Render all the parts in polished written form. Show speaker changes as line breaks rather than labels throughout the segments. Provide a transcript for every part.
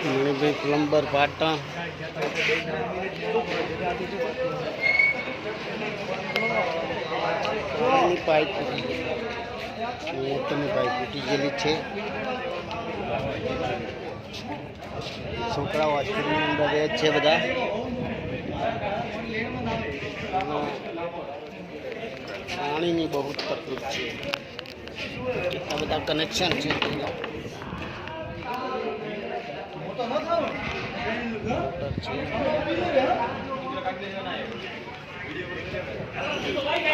Manibhai plumber Patan પાણીની pipe મોટરની pipe તૂટી ગયેલી છે. છોકરાઓ હોસ્પિટલની અંદર રહે છે બધા. પાણીની બહુ તકલીફ છે. કેટલા બધા કનેક્શન છે.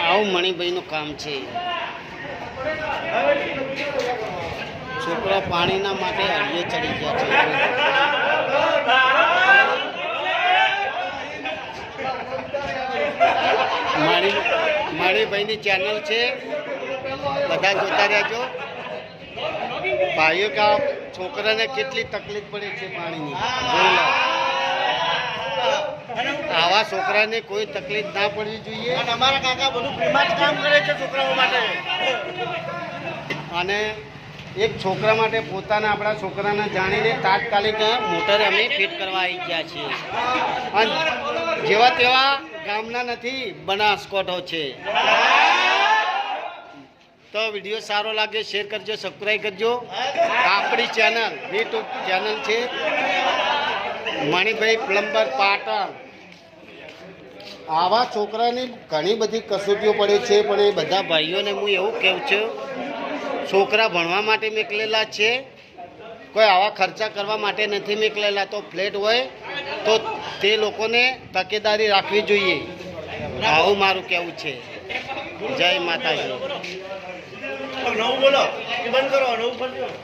આવું મણિભાઈનું કામ છે. છોકરા પાણીના માટે હળીએ ચડી ગયા છે. મણિભાઈની ચેનલ છે, બધા જોતા રહેજો. ભાઈઓ કે છોકરાને કેટલી તકલીફ પડે છે પાણીની. આવા છોકરાને કોઈ તકલીફ ના પડવી જોઈએ.
અમારા કાકા બધું ફ્રીમાં જ કામ કરે છે છોકરાઓ માટે.
અને એક છોકરા માટે પોતાના આપણા છોકરાને જાણીને તાત્કાલિક મોટર અમે ફિટ કરવા આવી ગયા છીએ. અને જેવા તેવા ગામના નથી, બનાસકોઠો છે. તો વિડીયો સારો લાગે શેર કરજો, સબસ્ક્રાઈબ કરજો. આપણી ચેનલ યુટ્યુબ ચેનલ છે મણિભાઈ પ્લમ્બર પાટણ. આવા છોકરાની ઘણી બધી કસોટીઓ પડે છે, પણ એ બધા ભાઈઓને હું એવું કહું છું, છોકરા ભણવા માટે મોકલેલા છે, કોઈ આવા ખર્ચા કરવા માટે નથી મોકલેલા. તો ફ્લેટ હોય તો તે લોકોને તકેદારી રાખવી જોઈએ. આવું મારું કહેવું છે. જય માતાજી.
નવું બોલો, બંધ કરો, નવું કરજો.